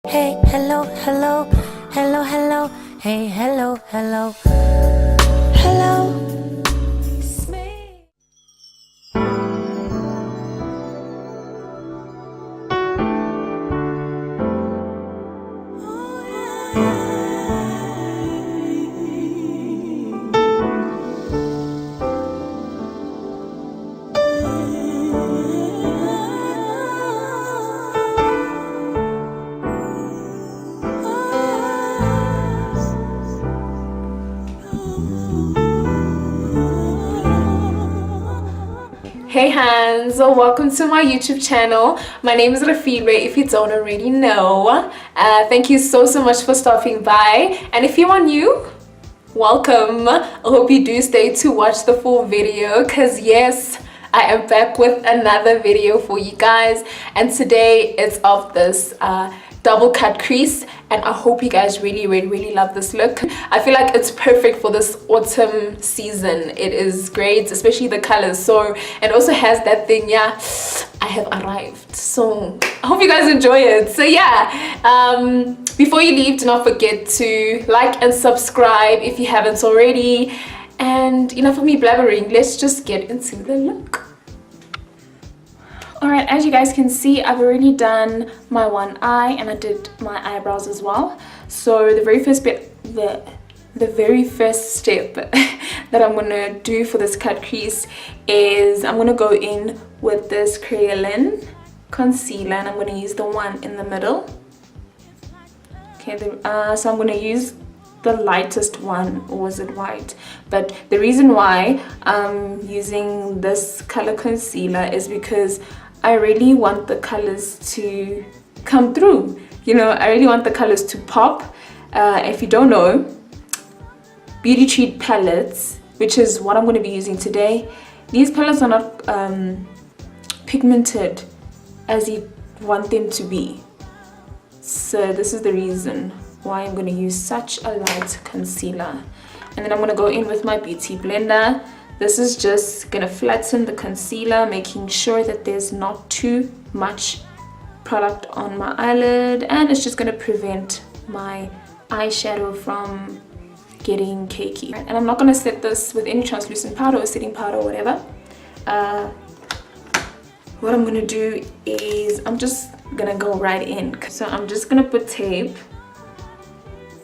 Hey, hello, hello, hello, hello, hey, hello, hello, hello, it's me. Hey Hans, welcome to my YouTube channel. My name is Rafidwe, if you don't already know. Thank you so much for stopping by, and if you are new, welcome. I hope you do stay to watch the full video, because yes, I am back with another video for you guys, and today it's of this double cut crease, and I hope you guys really love this look. I feel like it's perfect for this autumn season. It is great, especially the colors. So it also has that thing, yeah, I have arrived. So I hope you guys enjoy it. So yeah, before you leave, do not forget to like and subscribe if you haven't already. And enough of me blabbering, let's just get into the look. Alright, as you guys can see, I've already done my one eye and I did my eyebrows as well. So the very first bit, the very first step that I'm going to do for this cut crease is I'm going to go in with this Kryolan concealer, and I'm going to use the one in the middle. Okay, so I'm going to use the lightest one, or was it white? But the reason why I'm using this color concealer is because I really want the colors to come through. You know, I really want the colors to pop. If you don't know, Beauty Treat palettes, which is what I'm going to be using today, these palettes are not pigmented as you want them to be. So this is the reason why I'm going to use such a light concealer. And then I'm going to go in with my beauty blender. This is just going to flatten the concealer, making sure that there's not too much product on my eyelid, and it's just going to prevent my eyeshadow from getting cakey. And I'm not going to set this with any translucent powder or setting powder or whatever. What I'm going to do is I'm just going to go right in. So I'm just going to put tape.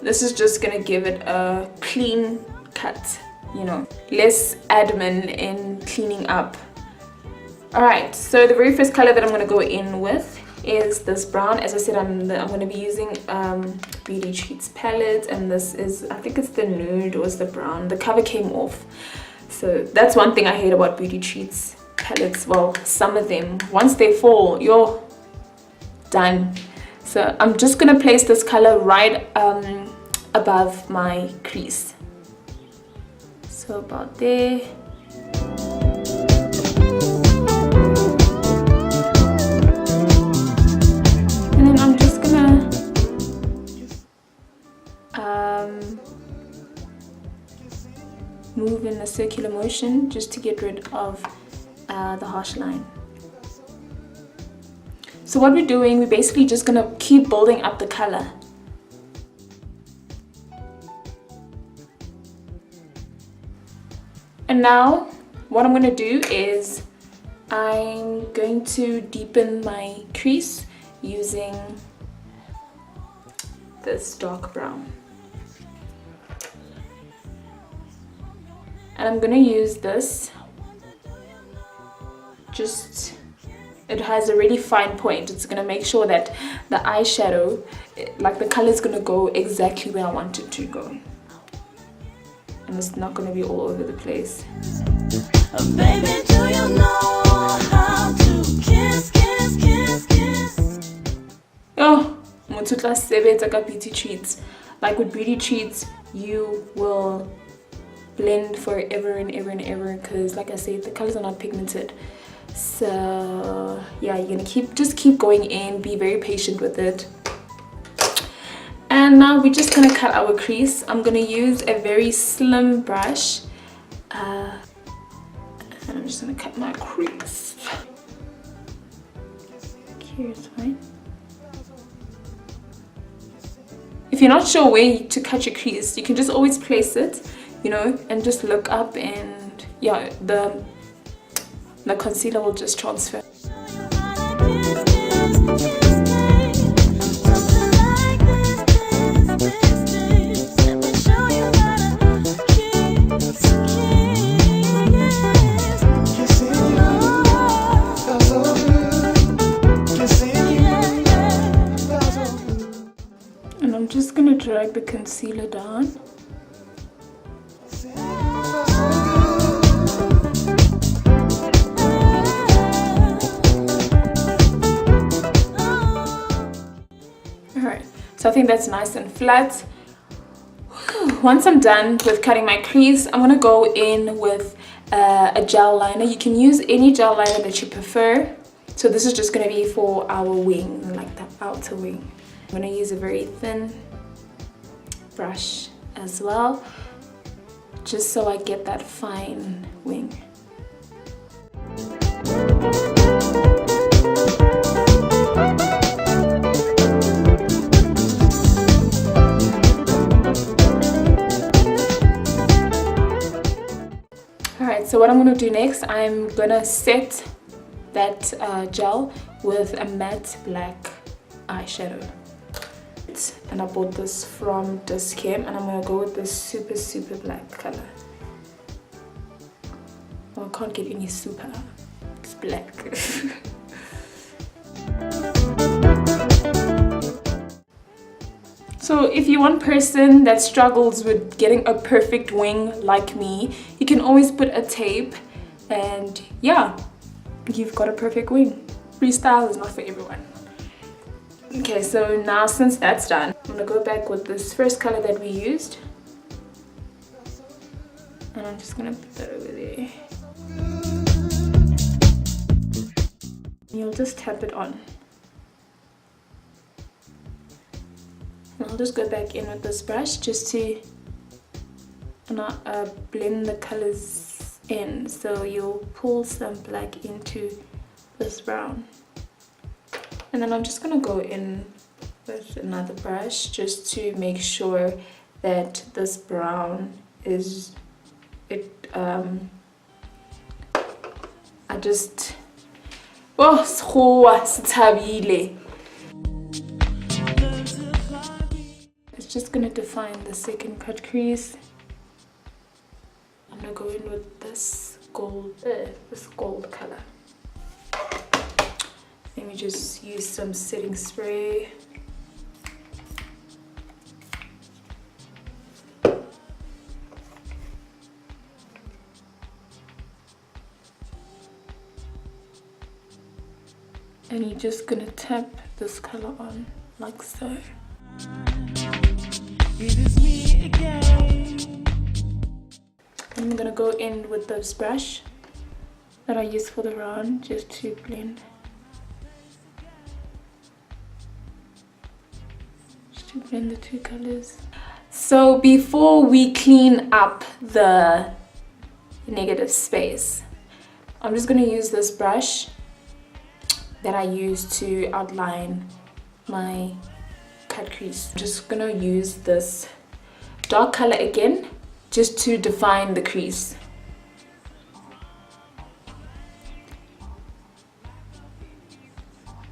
This is just going to give it a clean cut, you know, less admin in cleaning up. Alright, so the very first color that I'm going to go in with is this brown. As I said, I'm going to be using Beauty Treats palette, and this is, I think it's the nude or it's the brown. The cover came off. So that's one thing I hate about Beauty Treats palettes. Well, some of them, once they fall, you're done. So I'm just going to place this color right above my crease. So about there. And then I'm just gonna move in a circular motion just to get rid of the harsh line. So what we're doing, we're basically just gonna keep building up the color. And now what I'm going to do is I'm going to deepen my crease using this dark brown. And I'm going to use this, just, it has a really fine point. It's going to make sure that the eyeshadow, like the color is going to go exactly where I want it to go. And it's not going to be all over the place. Baby, do you know how to kiss, kiss, kiss, kiss? Oh, motutla sebetsa ka Beauty Treats. Like with Beauty Treats, you will blend forever and ever and ever, because like I said, the colors are not pigmented. So yeah, you're gonna just keep going in, be very patient with it. And now we're just gonna cut our crease. I'm gonna use a very slim brush, and I'm just gonna cut my crease. Here's fine. if you're not sure where to cut your crease, you can just always place it, you know, and just look up, and yeah, the concealer will just transfer. And I'm just gonna drag the concealer down. Alright, so I think that's nice and flat. Once I'm done with cutting my crease, I'm gonna go in with a gel liner. You can use any gel liner that you prefer. So this is just gonna be for our wing, like the outer wing. I'm gonna use a very thin brush as well, just so I get that fine wing. Alright, so what I'm gonna do next, I'm gonna set that gel with a matte black eyeshadow. And I bought this from Dischem, and I'm gonna go with this super black color. Oh, I can't get any super, it's black. So if you're one person that struggles with getting a perfect wing like me, you can always put a tape, and yeah, you've got a perfect wing. Freestyle is not for everyone. Okay, so now since that's done, I'm gonna go back with this first color that we used, and I'm just gonna put that over there. You'll just tap it on. And I'll just go back in with this brush just to blend the colors in. So you'll pull some black into this brown. And then I'm just going to go in with another brush just to make sure that this brown is, it's just going to define the second cut crease. I'm going to go in with this gold color. Let me just use some setting spray. And you're just gonna tap this color on like so. It is me again. I'm gonna go in with this brush that I use for the round just to blend. To blend the two colors. So before we clean up the negative space, I'm just going to use this brush that I use to outline my cut crease. I'm just going to use this dark color again just to define the crease.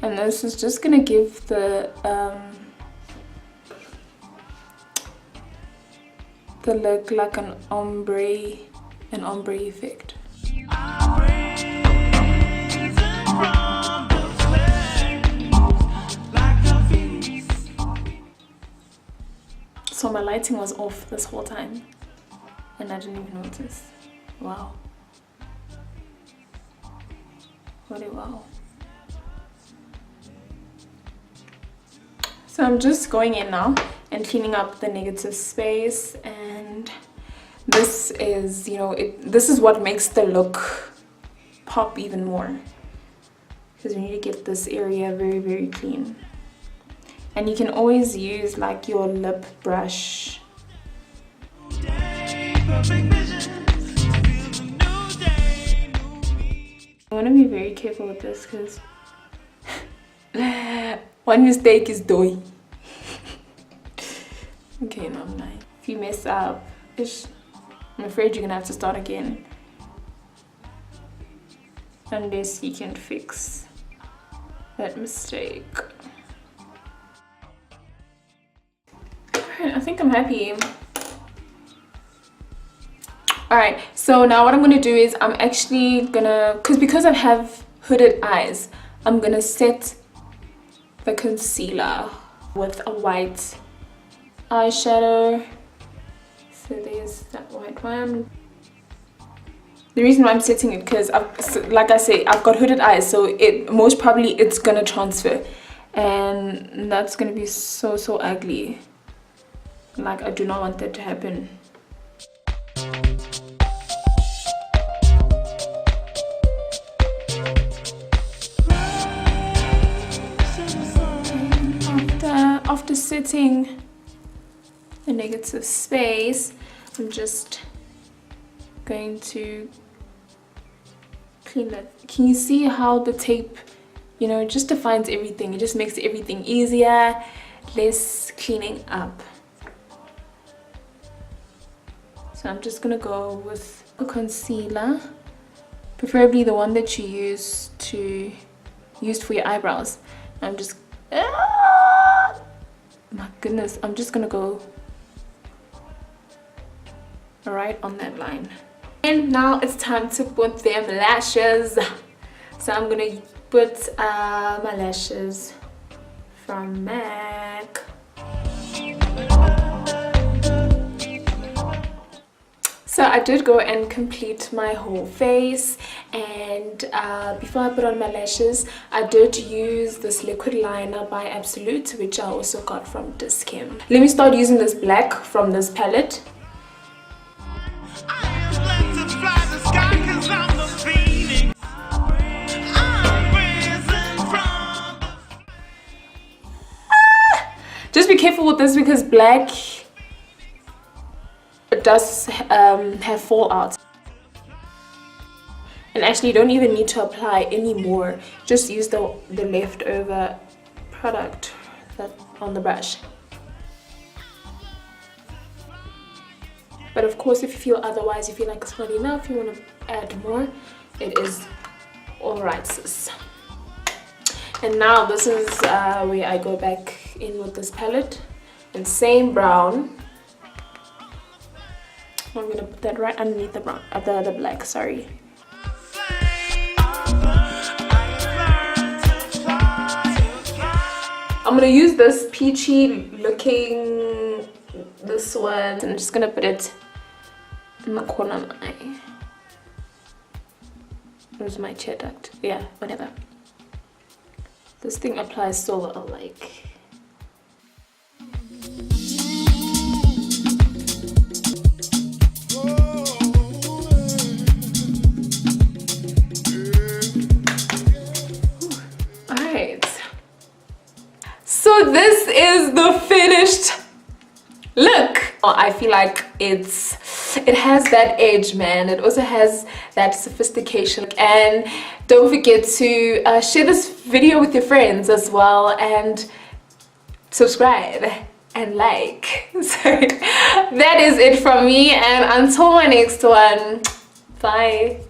And this is just going to give the look like an ombre effect. So my lighting was off this whole time and I didn't even notice. Wow. What a wow. So I'm just going in now and cleaning up the negative space, and this is, you know, this is what makes the look pop even more, because we need to get this area very, very clean. And you can always use like your lip brush. I want to be very careful with this because one mistake is doy. Okay, no, I'm 9. If you mess up, I'm afraid you're gonna have to start again. Unless you can fix that mistake. Alright, I think I'm happy. Alright, so now what I'm gonna do is I'm actually gonna, because I have hooded eyes, I'm gonna set the concealer with a white eyeshadow. So there's that white one. The reason why I'm setting it, because like I say, I've got hooded eyes, so most probably it's gonna transfer, and that's gonna be so ugly. Like, I do not want that to happen. After setting the negative space, I'm just going to clean that. Can you see how the tape, you know, just defines everything? It just makes everything easier, less cleaning up. So I'm just gonna go with a concealer, preferably the one that you used for your eyebrows. I'm just my goodness, I'm just gonna go right on that line. And now it's time to put them lashes. So I'm gonna put my lashes from MAC. So I did go and complete my whole face, and before I put on my lashes, I did use this liquid liner by Absolute, which I also got from Dischem. Let me start using this black from this palette. Just be careful with this because black, it does have fallout. And actually you don't even need to apply any more. Just use the leftover product on the brush. But of course, if you feel otherwise, you feel like it's not enough, you want to add more, it is alright, sis. And now this is where I go back in with this palette, and same brown. I'm gonna put that right underneath the brown, the black, sorry. I'm gonna use this peachy looking, this one, and I'm just gonna put it in the corner of my eye. Where's my chair duct? Yeah, whatever. This thing applies so well, like. Alright. So this is the finished look. I feel like it has that edge, man. It also has that sophistication. And don't forget to share this video with your friends as well, and subscribe and like. So that is it from me, and until my next one, bye.